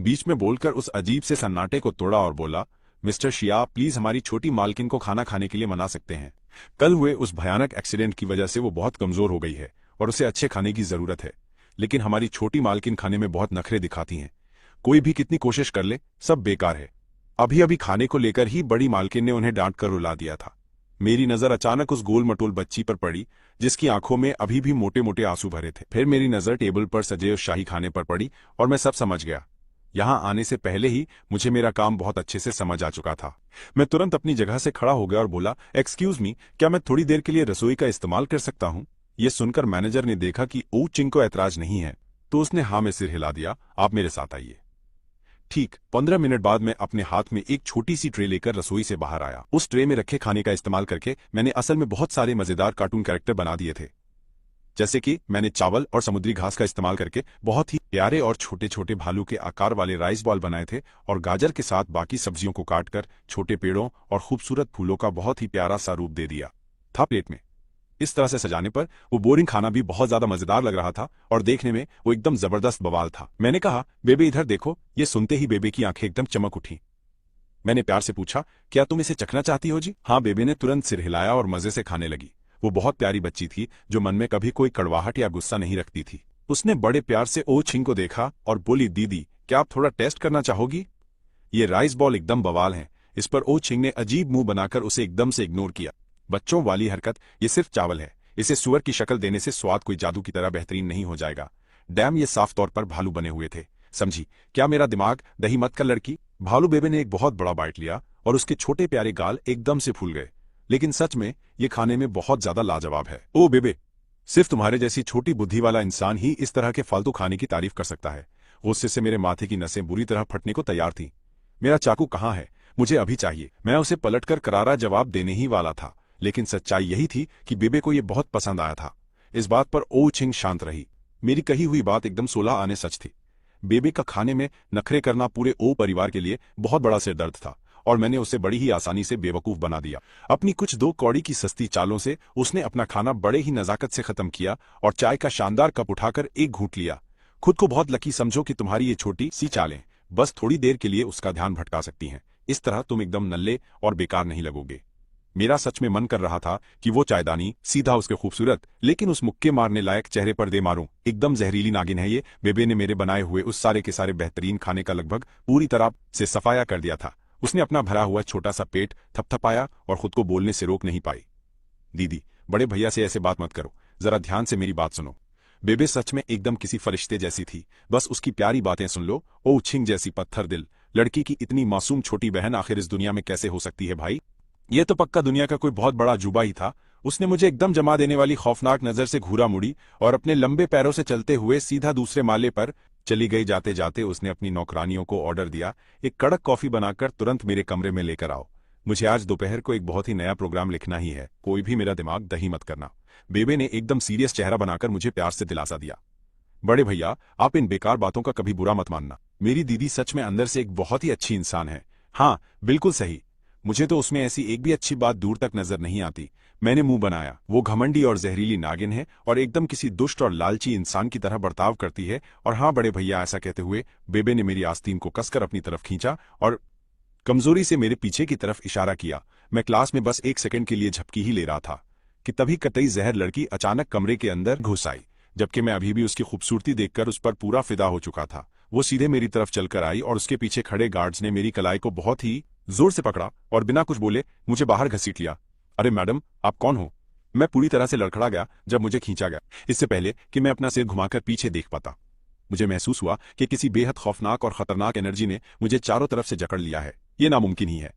बीच में बोलकर उस अजीब से सन्नाटे को तोड़ा और बोला, मिस्टर शिया, प्लीज हमारी छोटी मालकिन को खाना खाने के लिए मना सकते हैं। कल हुए उस भयानक एक्सीडेंट की वजह से वो बहुत कमजोर हो गई है और उसे अच्छे खाने की जरूरत है, लेकिन हमारी छोटी मालकिन खाने में बहुत नखरे दिखाती हैं। कोई भी कितनी कोशिश कर ले, सब बेकार है। अभी अभी खाने को लेकर ही बड़ी मालकिन ने उन्हें डांट कर रुला दिया था। मेरी नजर अचानक उस गोल मटोल बच्ची पर पड़ी, जिसकी आंखों में अभी भी मोटे मोटे आंसू भरे थे। फिर मेरी नजर टेबल पर सजे उस शाही खाने पर पड़ी और मैं सब समझ गया। यहां आने से पहले ही मुझे मेरा काम बहुत अच्छे से समझ आ चुका था। मैं तुरंत अपनी जगह से खड़ा हो गया और बोला, एक्सक्यूज मी, क्या मैं थोड़ी देर के लिए रसोई का इस्तेमाल कर सकता हूं? यह सुनकर मैनेजर ने देखा कि ओ चिंग को ऐतराज नहीं है, तो उसने हाँ में सिर हिला दिया। आप मेरे साथ आइए। ठीक 15 मिनट बाद मैं अपने हाथ में एक छोटी सी ट्रे लेकर रसोई से बाहर आया। उस ट्रे में रखे खाने का इस्तेमाल करके मैंने असल में बहुत सारे मजेदार कार्टून कैरेक्टर बना दिए थे। जैसे कि मैंने चावल और समुद्री घास का इस्तेमाल करके बहुत ही प्यारे और छोटे छोटे भालू के आकार वाले राइस बॉल बनाए थे, और गाजर के साथ बाकी सब्जियों को काटकर छोटे पेड़ों और खूबसूरत फूलों का बहुत ही प्यारा सा रूप दे दिया था प्लेट में। इस तरह से सजाने पर वो बोरिंग खाना भी बहुत ज्यादा मजेदार लग रहा था और देखने में वो एकदम जबरदस्त बवाल था। मैंने कहा, बेबे इधर देखो। ये सुनते ही बेबे की आंखें एकदम चमक उठी। मैंने प्यार से पूछा, क्या तुम इसे चखना चाहती हो जी? हाँ, बेबे ने तुरंत सिर हिलाया और मजे से खाने लगी। वो बहुत प्यारी बच्ची थी जो मन में कभी कोई कड़वाहट या गुस्सा नहीं रखती थी। उसने बड़े प्यार से ओ छिंग को देखा और बोली, दीदी क्या आप थोड़ा टेस्ट करना चाहोगी? ये राइस बॉल एकदम बवाल है। इस पर ओ छिंग ने अजीब मुंह बनाकर उसे एकदम से इग्नोर किया। बच्चों वाली हरकत, ये सिर्फ चावल है। इसे सुअर की शक्ल देने से स्वाद कोई जादू की तरह बेहतरीन नहीं हो जाएगा। डैम, ये साफ तौर पर भालू बने हुए थे, समझी? क्या मेरा दिमाग दही मत कर लड़की। भालू बेबे ने एक बहुत बड़ा बाइट लिया और उसके छोटे प्यारे गाल एकदम से फूल गए। लेकिन सच में ये खाने में बहुत ज्यादा लाजवाब है। ओ बेबे, सिर्फ तुम्हारे जैसी छोटी बुद्धि वाला इंसान ही इस तरह के फालतू खाने की तारीफ कर सकता है। गुस्से से मेरे माथे की नसें बुरी तरह फटने को तैयार थीं। मेरा चाकू कहाँ है? मुझे अभी चाहिए। मैं उसे पलटकर करारा जवाब देने ही वाला था, लेकिन सच्चाई यही थी कि बेबे को यह बहुत पसंद आया था। इस बात पर ओ छिंग शांत रही। मेरी कही हुई बात एकदम 16 आने सच थी। बेबे का खाने में नखरे करना पूरे ओ परिवार के लिए बहुत बड़ा सिरदर्द था, और मैंने उसे बड़ी ही आसानी से बेवकूफ बना दिया। अपनी कुछ 2 कौड़ी की सस्ती चालों से उसने अपना खाना बड़े ही नजाकत से खत्म किया और चाय का शानदार कप उठाकर एक घूंट लिया। खुद को बहुत लकी समझो कि तुम्हारी ये छोटी सी चालें बस थोड़ी देर के लिए उसका ध्यान भटका सकती हैं। इस तरह तुम एकदम नल्ले और बेकार नहीं लगोगे। मेरा सच में मन कर रहा था कि वो चायदानी सीधा उसके खूबसूरत लेकिन उस मुक्के मारने लायक चेहरे पर दे मारूं। एकदम जहरीली नागिन है ये। बेबे ने मेरे बनाए हुए उस सारे के सारे बेहतरीन खाने का लगभग पूरी तरह से सफाया कर दिया था। उसने अपना भरा हुआ छोटा सा पेट थपथपाया और खुद को बोलने से रोक नहीं पाई। दीदी, बड़े भैया से ऐसे बात मत करो, जरा ध्यान से मेरी बात सुनो। बेबे सच में एकदम किसी फरिश्ते जैसी थी। बस उसकी प्यारी बातें सुन लो। ओ छिंग जैसी पत्थर दिल लड़की की इतनी मासूम छोटी बहन आखिर इस दुनिया में कैसे हो सकती है भाई? ये तो पक्का दुनिया का कोई बहुत बड़ा अजूबा ही था। उसने मुझे एकदम जमा देने वाली खौफनाक नजर से घूरा मुड़ी और अपने लंबे पैरों से चलते हुए सीधा दूसरे माले पर चली गई। जाते जाते उसने अपनी नौकरानियों को ऑर्डर दिया, एक कड़क कॉफी बनाकर तुरंत मेरे कमरे में लेकर आओ। मुझे आज दोपहर को एक बहुत ही नया प्रोग्राम लिखना ही है। कोई भी मेरा दिमाग दही मत करना। बेबे ने एकदम सीरियस चेहरा बनाकर मुझे प्यार से दिलासा दिया। बड़े भैया, आप इन बेकार बातों का कभी बुरा मत मानना। मेरी दीदी सच में अंदर से एक बहुत ही अच्छी इंसान है। हाँ, बिल्कुल सही। मुझे तो उसमें ऐसी एक भी अच्छी बात दूर तक नजर नहीं आती। मैंने मुंह बनाया। वो घमंडी और जहरीली नागिन है और एकदम किसी दुष्ट और लालची इंसान की तरह बर्ताव करती है। और हाँ बड़े भैया, ऐसा कहते हुए बेबे ने मेरी आस्तीन को कसकर अपनी तरफ खींचा और कमजोरी से मेरे पीछे की तरफ इशारा किया। मैं क्लास में बस 1 सेकंड के लिए झपकी ही ले रहा था कि तभी कतई जहर लड़की अचानक कमरे के अंदर घुस आई। जबकि मैं अभी भी उसकी खूबसूरती देखकर उस पर पूरा फिदा हो चुका था। वो सीधे मेरी तरफ चलकर आई और उसके पीछे खड़े गार्ड्स ने मेरी कलाई को बहुत ही जोर से पकड़ा और बिना कुछ बोले मुझे बाहर घसीट लिया। अरे मैडम, आप कौन हो? मैं पूरी तरह से लड़खड़ा गया जब मुझे खींचा गया। इससे पहले कि मैं अपना सिर घुमाकर पीछे देख पाता, मुझे महसूस हुआ कि किसी बेहद खौफनाक और खतरनाक एनर्जी ने मुझे चारों तरफ से जकड़ लिया है। ये नामुमकिन ही है।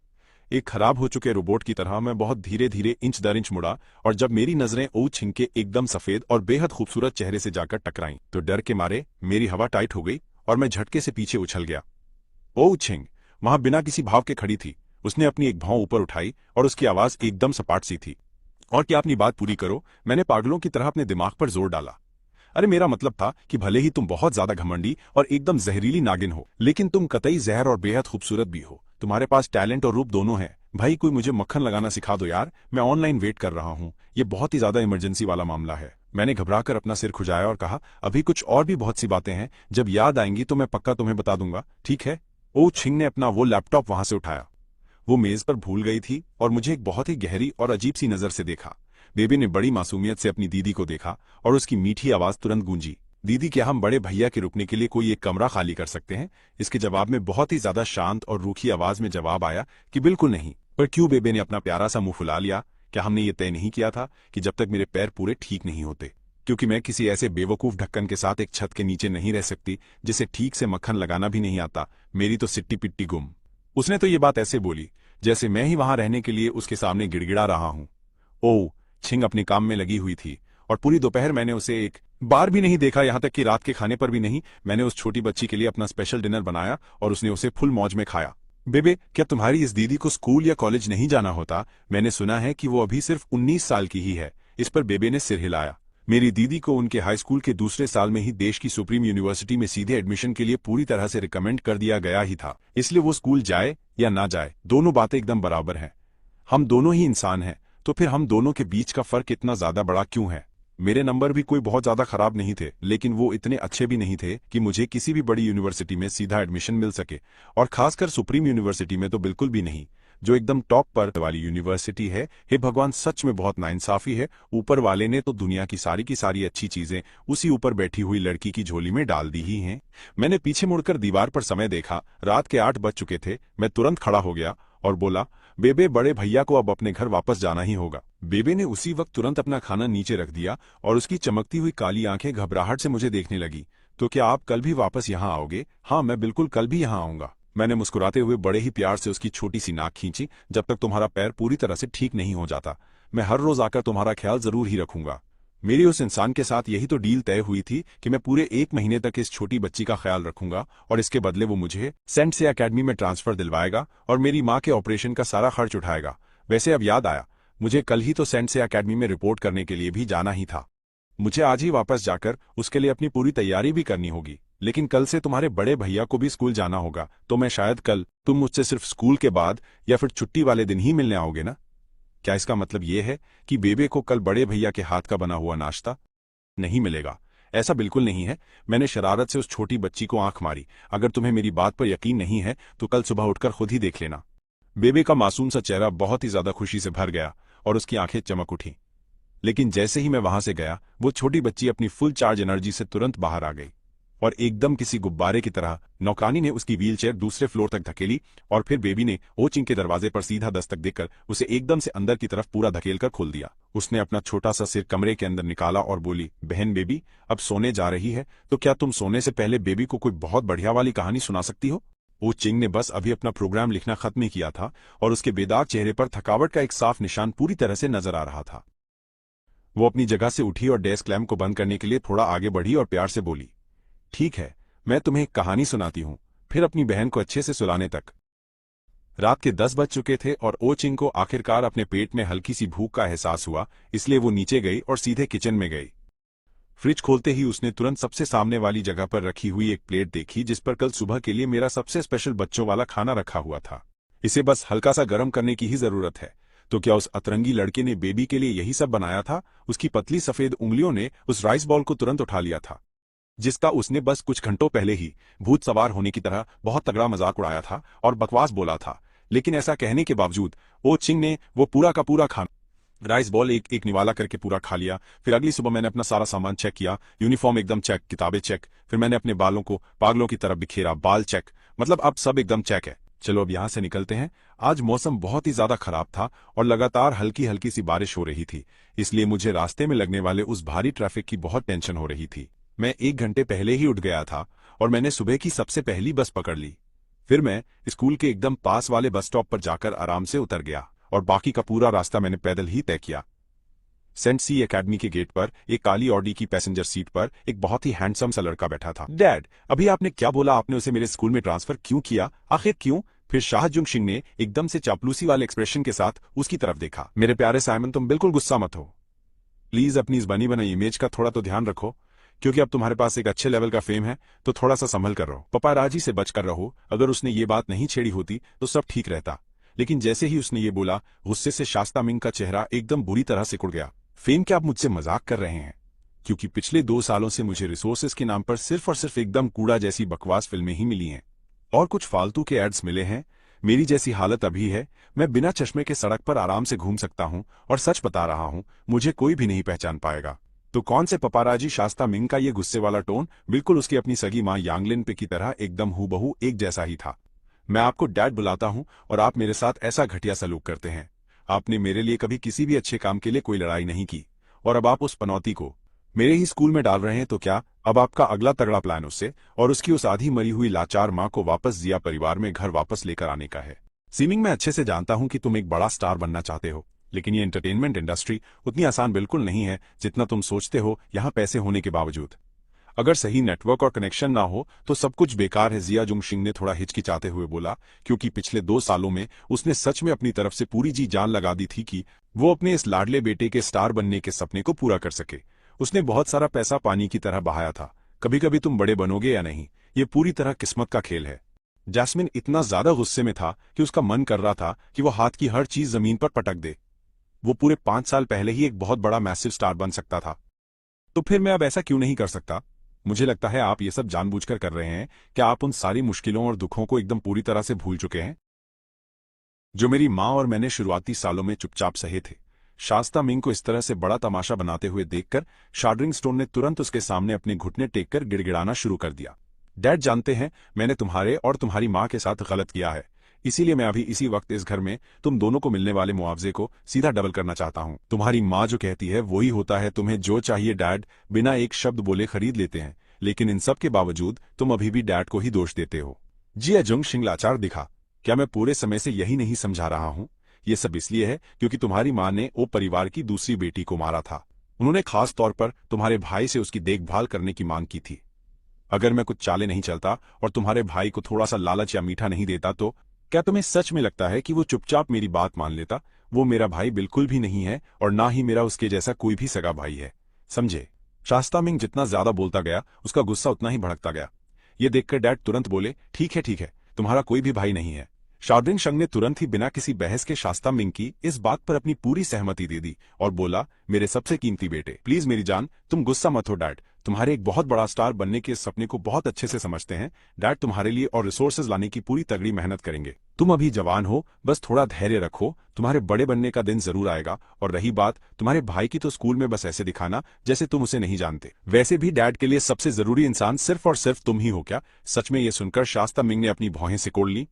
एक खराब हो चुके रोबोट की तरह मैं बहुत धीरे धीरे इंच दर इंच मुड़ा, और जब मेरी नजरें ओ छिंग के एकदम सफेद और बेहद खूबसूरत चेहरे से जाकर टकराईं तो डर के मारे मेरी हवा टाइट हो गई और मैं झटके से पीछे उछल गया। ओ छिंग वहां बिना किसी भाव के खड़ी थी। उसने अपनी एक भौं ऊपर उठाई और उसकी आवाज एकदम सपाट सी थी। और क्या अपनी बात पूरी करो? मैंने पागलों की तरह अपने दिमाग पर जोर डाला। अरे मेरा मतलब था कि भले ही तुम बहुत ज्यादा घमंडी और एकदम जहरीली नागिन हो, लेकिन तुम कतई जहर और बेहद खूबसूरत भी हो। तुम्हारे पास टैलेंट और रूप दोनों है। भाई कोई मुझे मक्खन लगाना सिखा दो यार, मैं ऑनलाइन वेट कर रहा हूँ। ये बहुत ही ज्यादा इमरजेंसी वाला मामला है। मैंने घबराकर अपना सिर खुजाया और कहा, अभी कुछ और भी बहुत सी बातें हैं, जब याद आएंगी तो मैं पक्का तुम्हें बता दूंगा, ठीक है। ओ छिंग ने अपना वो लैपटॉप वहां से उठाया। वो मेज पर भूल गई थी और मुझे एक बहुत ही गहरी और अजीब सी नजर से देखा। बेबी ने बड़ी मासूमियत से अपनी दीदी को देखा और उसकी मीठी आवाज तुरंत गूंजी, दीदी क्या हम बड़े भैया के रुकने के लिए कोई एक कमरा खाली कर सकते हैं? इसके जवाब में बहुत ही ज्यादा शांत और रूखी आवाज में जवाब आया कि बिल्कुल नहीं। पर क्यों? बेबे ने अपना प्यारा सा मुंह फुला लिया। क्या हमने ये तय नहीं किया था कि जब तक मेरे पैर पूरे ठीक नहीं होते? क्योंकि मैं किसी ऐसे बेवकूफ ढक्कन के साथ एक छत के नीचे नहीं रह सकती जिसे ठीक से मक्खन लगाना भी नहीं आता। मेरी तो सिट्टी पिट्टी गुम। उसने तो ये बात ऐसे बोली जैसे मैं ही वहां रहने के लिए उसके सामने गिड़गिड़ा रहा हूं। ओह, छिंग अपने काम में लगी हुई थी और पूरी दोपहर मैंने उसे एक बार भी नहीं देखा, यहां तक कि रात के खाने पर भी नहीं। मैंने उस छोटी बच्ची के लिए अपना स्पेशल डिनर बनाया और उसने उसे फुल मौज में खाया। बेबे, क्या तुम्हारी इस दीदी को स्कूल या कॉलेज नहीं जाना होता? मैंने सुना है कि वो अभी सिर्फ 19 साल की ही है। इस पर बेबे ने सिर हिलाया। मेरी दीदी को उनके हाई स्कूल के दूसरे साल में ही देश की सुप्रीम यूनिवर्सिटी में सीधे एडमिशन के लिए पूरी तरह से रिकमेंड कर दिया गया ही था, इसलिए वो स्कूल जाए या ना जाए दोनों बातें एकदम बराबर हैं। हम दोनों ही इंसान हैं, तो फिर हम दोनों के बीच का फर्क इतना ज्यादा बड़ा क्यों है? मेरे नंबर भी कोई बहुत ज्यादा खराब नहीं थे, लेकिन वो इतने अच्छे भी नहीं थे कि मुझे किसी भी बड़ी यूनिवर्सिटी में सीधा एडमिशन मिल सके, और खासकर सुप्रीम यूनिवर्सिटी में तो बिल्कुल भी नहीं, जो एकदम टॉप पर वाली यूनिवर्सिटी है। हे भगवान, सच में बहुत नाइंसाफी है। ऊपर वाले ने तो दुनिया की सारी अच्छी चीजें उसी ऊपर बैठी हुई लड़की की झोली में डाल दी ही हैं। मैंने पीछे मुड़कर दीवार पर समय देखा। रात के 8 बज चुके थे। मैं तुरंत खड़ा हो गया और बोला, बेबे, बड़े भैया को अब अपने घर वापस जाना ही होगा। बेबे ने उसी वक्त तुरंत अपना खाना नीचे रख दिया और उसकी चमकती हुई काली आंखें घबराहट से मुझे देखने लगी। तो क्या आप कल भी वापस यहाँ आओगे? हाँ, मैं बिल्कुल कल भी यहाँ आऊंगा। मैंने मुस्कुराते हुए बड़े ही प्यार से उसकी छोटी सी नाक खींची। जब तक तुम्हारा पैर पूरी तरह से ठीक नहीं हो जाता, मैं हर रोज आकर तुम्हारा ख्याल जरूर ही रखूंगा। मेरी उस इंसान के साथ यही तो डील तय हुई थी कि मैं पूरे 1 महीने तक इस छोटी बच्ची का ख्याल रखूंगा और इसके बदले वो मुझे सेंट से एकेडमी में ट्रांसफर दिलवाएगा और मेरी माँ के ऑपरेशन का सारा खर्च उठाएगा। वैसे अब याद आया, मुझे कल ही तो सेंट से एकेडमी में रिपोर्ट करने के लिए भी जाना ही था। मुझे आज ही वापस जाकर उसके लिए अपनी पूरी तैयारी भी करनी होगी। लेकिन कल से तुम्हारे बड़े भैया को भी स्कूल जाना होगा, तो मैं शायद कल तुम मुझसे सिर्फ स्कूल के बाद या फिर छुट्टी वाले दिन ही मिलने आओगे ना? क्या इसका मतलब यह है कि बेबे को कल बड़े भैया के हाथ का बना हुआ नाश्ता नहीं मिलेगा? ऐसा बिल्कुल नहीं है। मैंने शरारत से उस छोटी बच्ची को आंख मारी। अगर तुम्हें मेरी बात पर यकीन नहीं है तो कल सुबह उठकर खुद ही देख लेना। बेबे का मासूम सा चेहरा बहुत ही ज्यादा खुशी से भर गया और उसकी आंखें चमक उठी। लेकिन जैसे ही मैं वहां से गया, वो छोटी बच्ची अपनी फुल चार्ज एनर्जी से तुरंत बाहर आ गई और एकदम किसी गुब्बारे की तरह नौकरानी ने उसकी व्हीलचेयर दूसरे फ्लोर तक धकेली और फिर बेबी ने ओचिंग के दरवाजे पर सीधा दस्तक देकर उसे एकदम से अंदर की तरफ पूरा धकेलकर खोल दिया। उसने अपना छोटा सा सिर कमरे के अंदर निकाला और बोली, बहन बेबी, अब सोने जा रही है, तो क्या तुम सोने से पहले बेबी को कोई बहुत बढ़िया वाली कहानी सुना सकती हो? ओ चिंग ने बस अभी अपना प्रोग्राम लिखना खत्म ही किया था और उसके बेदाग चेहरे पर थकावट का एक साफ निशान पूरी तरह से नजर आ रहा था। वो अपनी जगह से उठी और डेस्क लैम्प को बंद करने के लिए थोड़ा आगे बढ़ी और प्यार से बोली, ठीक है, मैं तुम्हें एक कहानी सुनाती हूं, फिर अपनी बहन को अच्छे से सुलाने तक। रात के 10 बज चुके थे और ओ चिंग को आखिरकार अपने पेट में हल्की सी भूख का एहसास हुआ, इसलिए वो नीचे गई और सीधे किचन में गई। फ्रिज खोलते ही उसने तुरंत सबसे सामने वाली जगह पर रखी हुई एक प्लेट देखी जिस पर कल सुबह के लिए मेरा सबसे स्पेशल बच्चों वाला खाना रखा हुआ था। इसे बस हल्का सा गर्म करने की ही जरूरत है। तो क्या उस अतरंगी लड़के ने बेबी के लिए यही सब बनाया था? उसकी पतली सफेद उंगलियों ने उस राइस बॉल को तुरंत उठा लिया था जिसका उसने बस कुछ घंटों पहले ही भूत सवार होने की तरह बहुत तगड़ा मजाक उड़ाया था और बकवास बोला था। लेकिन ऐसा कहने के बावजूद ओ चिंग ने वो पूरा का पूरा खाना राइस बॉल एक एक निवाला करके पूरा खा लिया। फिर अगली सुबह मैंने अपना सारा सामान चेक किया, यूनिफॉर्म एकदम चेक, किताबें चेक। फिर मैंने अपने बालों को पागलों की तरफ बिखेरा, बाल चेक, मतलब अब सब एकदम चेक है। चलो अब यहां से निकलते हैं। आज मौसम बहुत ही ज्यादा खराब था और लगातार हल्की हल्की सी बारिश हो रही थी, इसलिए मुझे रास्ते में लगने वाले उस भारी ट्रैफिक की बहुत टेंशन हो रही थी। मैं 1 घंटे पहले ही उठ गया था और मैंने सुबह की सबसे पहली बस पकड़ ली। फिर मैं स्कूल के एकदम पास वाले बस स्टॉप पर जाकर आराम से उतर गया और बाकी का पूरा रास्ता मैंने पैदल ही तय किया। सेंट सी एकेडमी के गेट पर एक काली ऑडी की पैसेंजर सीट पर एक बहुत ही हैंडसम सा लड़का बैठा था। डैड, अभी आपने क्या बोला? आपने उसे मेरे स्कूल में ट्रांसफर क्यों किया? आखिर क्यों? फिर शाहजुंग सिंह ने एकदम से चापलूसी वाले एक्सप्रेशन के साथ उसकी तरफ देखा। मेरे प्यारे साइमन, तुम बिल्कुल गुस्सा मत हो। प्लीज अपनी इस बनी बनाई इमेज का थोड़ा तो ध्यान रखो, क्योंकि अब तुम्हारे पास एक अच्छे लेवल का फेम है, तो थोड़ा सा संभल कर रहो। पपाराजी से बचकर रहो। अगर उसने ये बात नहीं छेड़ी होती तो सब ठीक रहता। लेकिन जैसे ही उसने ये बोला, गुस्से से शास्ता मिंग का चेहरा एकदम बुरी तरह सिकुड़ गया। फेम, क्या आप मुझसे मजाक कर रहे हैं? क्योंकि पिछले 2 सालों से मुझे रिसोर्सेज के नाम पर सिर्फ और सिर्फ एकदम कूड़ा जैसी बकवास फिल्में ही मिली हैं और कुछ फालतू के एड्स मिले हैं। मेरी जैसी हालत अभी है, मैं बिना चश्मे के सड़क पर आराम से घूम सकता हूं और सच बता रहा हूं, मुझे कोई भी नहीं पहचान पाएगा। तो कौन से पपाराजी शास्ता मिंग का ये गुस्से वाला टोन बिल्कुल उसकी अपनी सगी मां यांगलिन पे की तरह एकदम हूबहू एक जैसा ही था। मैं आपको डैड बुलाता हूं और आप मेरे साथ ऐसा घटिया सलूक करते हैं। आपने मेरे लिए कभी किसी भी अच्छे काम के लिए कोई लड़ाई नहीं की और अब आप उस पनौती को मेरे ही स्कूल में डाल रहे हैं। तो क्या अब आपका अगला तगड़ा प्लान उससे और उसकी उस आधी मरी हुई लाचार मां को वापस जिया परिवार में घर वापस लेकर आने का है? सीमिंग, मैं अच्छे से जानता हूं कि तुम एक बड़ा स्टार बनना चाहते हो, लेकिन ये एंटरटेनमेंट इंडस्ट्री उतनी आसान बिल्कुल नहीं है जितना तुम सोचते हो यहां पैसे होने के बावजूद। अगर सही नेटवर्क और कनेक्शन ना हो तो सब कुछ बेकार है, जिया जुंग शिंग ने थोड़ा हिचकिचाते हुए बोला, क्योंकि पिछले 2 सालों में उसने सच में अपनी तरफ से पूरी जी जान लगा दी थी कि वो अपने इस लाडले बेटे के स्टार बनने के सपने को पूरा कर सके। उसने बहुत सारा पैसा पानी की तरह बहाया था। कभी कभी तुम बड़े बनोगे या नहीं, ये पूरी तरह किस्मत का खेल है। जैस्मिन इतना ज्यादा गुस्से में था कि उसका मन कर रहा था कि वो हाथ की हर चीज जमीन पर पटक दे। वो पूरे 5 साल पहले ही एक बहुत बड़ा मैसिव स्टार बन सकता था, तो फिर मैं अब ऐसा क्यों नहीं कर सकता? मुझे लगता है आप ये सब जानबूझकर कर रहे हैं। क्या आप उन सारी मुश्किलों और दुखों को एकदम पूरी तरह से भूल चुके हैं जो मेरी माँ और मैंने शुरुआती सालों में चुपचाप सहे थे? शास्ता मिंग को इस तरह से बड़ा तमाशा बनाते हुए देखकर शार्ड्रिंग स्टोन ने तुरंत उसके सामने अपने घुटने टेककर गिड़गिड़ाना शुरू कर दिया। डैड, जानते हैं मैंने तुम्हारे और तुम्हारी माँ के साथ गलत किया है, इसीलिए मैं अभी इसी वक्त इस घर में तुम दोनों को मिलने वाले मुआवजे को सीधा डबल करना चाहता हूँ। तुम्हारी माँ जो कहती है वही होता है, तुम्हें जो चाहिए डैड बिना एक शब्द बोले खरीद लेते हैं, लेकिन इन सब के बावजूद तुम अभी भी डैड को ही दोष देते हो। जिया जुंग शिंग लाचार दिखा, क्या मैं पूरे समय से यही नहीं समझा रहा हूँ? ये सब इसलिए है क्योंकि तुम्हारी माँ ने ओ परिवार की दूसरी बेटी को मारा था। उन्होंने खास तौर पर तुम्हारे भाई से उसकी देखभाल करने की मांग की थी। अगर मैं कुछ चाले नहीं चलता और तुम्हारे भाई को थोड़ा सा लालच या मीठा नहीं देता तो क्या तुम्हें सच में लगता है कि वो चुपचाप मेरी बात मान लेता? वो मेरा भाई बिल्कुल भी नहीं है और ना ही मेरा उसके जैसा कोई भी सगा भाई है, समझे? शास्ता मिंग जितना ज्यादा बोलता गया उसका गुस्सा उतना ही भड़कता गया। ये देखकर डैड तुरंत बोले, ठीक है, तुम्हारा कोई भी भाई नहीं है। शार्ड्रिंग शंग ने तुरंत ही बिना किसी बहस के शास्ता मिंग की इस बात पर अपनी पूरी सहमति दे दी और बोला, मेरे सबसे कीमती बेटे, प्लीज मेरी जान, तुम गुस्सा मत हो। डैड तुम्हारे एक बहुत बड़ा स्टार बनने के इस सपने को बहुत अच्छे से समझते हैं। डैड तुम्हारे लिए और रिसोर्सेज लाने की पूरी तगड़ी मेहनत करेंगे। तुम अभी जवान हो, बस थोड़ा धैर्य रखो, तुम्हारे बड़े बनने का दिन जरूर आएगा। और रही बात तुम्हारे भाई की, तो स्कूल में बस ऐसे दिखाना जैसे तुम उसे नहीं जानते। वैसे भी डैड के लिए सबसे जरूरी इंसान सिर्फ और सिर्फ तुम ही हो क्या? सच में? ये सुनकर शास्ता मिंग ने अपनी भौहें सिकोड़ ली।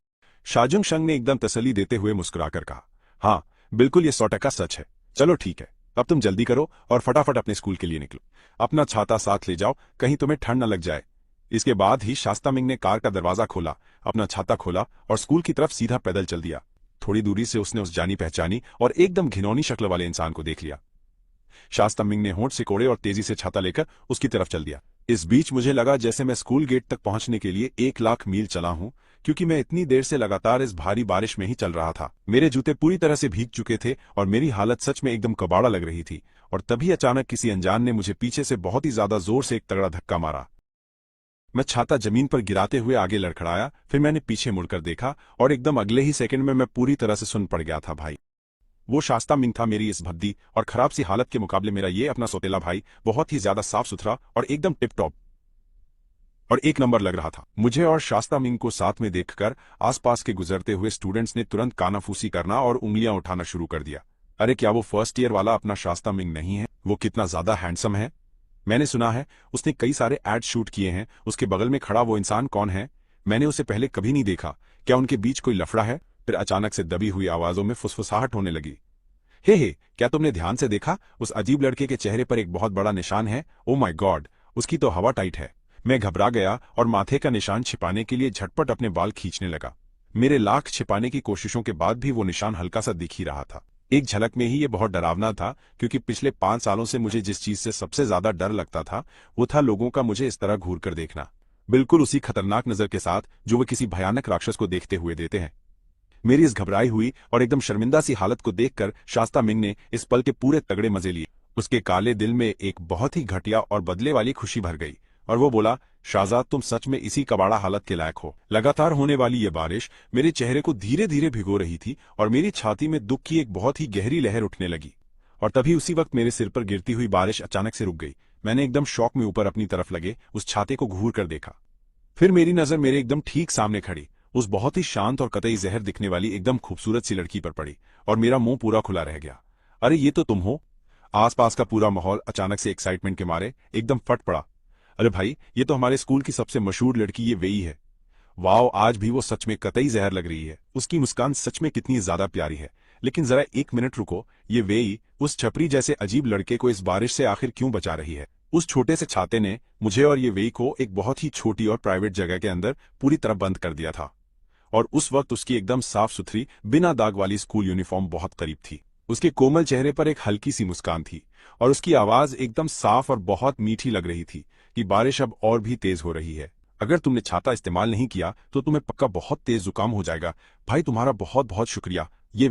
शाजुंग शंग ने एकदम तसल्ली देते हुए मुस्कुराकर कहा, हाँ बिल्कुल, ये 100% सच है। चलो ठीक है, अब तुम जल्दी करो और फटाफट अपने स्कूल के लिए निकलो। अपना छाता साथ ले जाओ, कहीं तुम्हें ठंड न लग जाए। इसके बाद ही शास्ता मिंग ने कार का दरवाजा खोला, अपना छाता खोला और स्कूल की तरफ सीधा पैदल चल दिया। थोड़ी दूरी से उसने उस जानी पहचानी और एकदम घिनौनी शक्ल वाले इंसान को देख लिया। शास्ता मिंग ने होंठ सिकोड़े और तेजी से छाता लेकर उसकी तरफ चल दिया। इस बीच मुझे लगा जैसे मैं स्कूल गेट तक पहुंचने के लिए 1,00,000 मील चला हूं, क्योंकि मैं इतनी देर से लगातार इस भारी बारिश में ही चल रहा था। मेरे जूते पूरी तरह से भीग चुके थे और मेरी हालत सच में एकदम कबाड़ा लग रही थी। और तभी अचानक किसी अनजान ने मुझे पीछे से बहुत ही ज्यादा जोर से एक तगड़ा धक्का मारा। मैं छाता जमीन पर गिराते हुए आगे लड़खड़ाया, फिर मैंने पीछे मुड़कर देखा और एकदम अगले ही सेकंड में मैं पूरी तरह से सुन पड़ गया था। भाई, वो शास्ता मिंग था। मेरी इस भद्दी और खराब सी हालत के मुकाबले मेरा ये अपना सौतेला भाई बहुत ही ज्यादा साफ सुथरा और एकदम टिप टॉप और एक नंबर लग रहा था। मुझे और शास्ता मिंग को साथ में देखकर आसपास के गुजरते हुए स्टूडेंट्स ने तुरंत कानाफूसी करना और उंगलियां उठाना शुरू कर दिया। अरे क्या वो फर्स्ट ईयर वाला अपना शास्ता मिंग नहीं है? वो कितना ज्यादा हैंडसम है। मैंने सुना है उसने कई सारे एड शूट किए हैं। उसके बगल में खड़ा वो इंसान कौन है? मैंने उसे पहले कभी नहीं देखा। क्या उनके बीच कोई लफड़ा है? फिर अचानक से दबी हुई आवाजों में फुसफुसाहट होने लगी। हे, क्या तुमने ध्यान से देखा? उस अजीब लड़के के चेहरे पर एक बहुत बड़ा निशान है। ओ माय गॉड, उसकी तो हवा टाइट है। मैं घबरा गया और माथे का निशान छिपाने के लिए झटपट अपने बाल खींचने लगा। मेरे लाख छिपाने की कोशिशों के बाद भी वो निशान हल्का सा दिख ही रहा था। एक झलक में ही ये बहुत डरावना था, क्योंकि पिछले 5 सालों से मुझे जिस चीज से सबसे ज्यादा डर लगता था वो था लोगों का मुझे इस तरह घूर कर देखना, बिल्कुल उसी खतरनाक नजर के साथ जो वे किसी भयानक राक्षस को देखते हुए देते हैं। मेरी इस घबराई हुई और एकदम शर्मिंदा सी हालत को देखकर शास्ता मिंग ने इस पल के पूरे तगड़े मजे लिए। उसके काले दिल में एक बहुत ही घटिया और बदले वाली खुशी भर गई और वो बोला, शाहजाद तुम सच में इसी कबाड़ा हालत के लायक हो। लगातार होने वाली ये बारिश मेरे चेहरे को धीरे धीरे भिगो रही थी और मेरी छाती में दुख की एक बहुत ही गहरी लहर उठने लगी। और तभी उसी वक्त मेरे सिर पर गिरती हुई बारिश अचानक से रुक गई। मैंने एकदम शौक में ऊपर अपनी तरफ लगे उस छाते को घूर कर देखा। फिर मेरी नजर मेरे एकदम ठीक सामने खड़ी उस बहुत ही शांत और कतई जहर दिखने वाली एकदम खूबसूरत सी लड़की पर पड़ी और मेरा मुंह पूरा खुला रह गया। अरे ये तो तुम हो। आसपास का पूरा माहौल अचानक से एक्साइटमेंट के मारे एकदम फट पड़ा। अरे भाई, ये तो हमारे स्कूल की सबसे मशहूर लड़की ये वेई है। वाओ, आज भी वो सच में कतई जहर लग रही है। उसकी मुस्कान सच में कितनी ज्यादा प्यारी है। लेकिन जरा एक मिनट रुको, ये वेई उस छपरी जैसे अजीब लड़के को इस बारिश से आखिर क्यों बचा रही है? उस छोटे से छाते ने मुझे और ये वेई को एक बहुत ही छोटी और प्राइवेट जगह के अंदर पूरी तरह बंद कर दिया था। और उस वक्त उसकी एकदम साफ सुथरी बिना दाग वाली स्कूल यूनिफॉर्म बहुत करीब थी। उसके कोमल चेहरे पर एक हल्की सी मुस्कान थी और उसकी आवाज एकदम साफ और बहुत मीठी लग रही थी कि बारिश अब और भी तेज हो रही है। अगर तुमने छाता इस्तेमाल नहीं किया तो तुम्हें पक्का बहुत तेज जुकाम हो जाएगा। भाई, तुम्हारा बहुत बहुत शुक्रिया। ये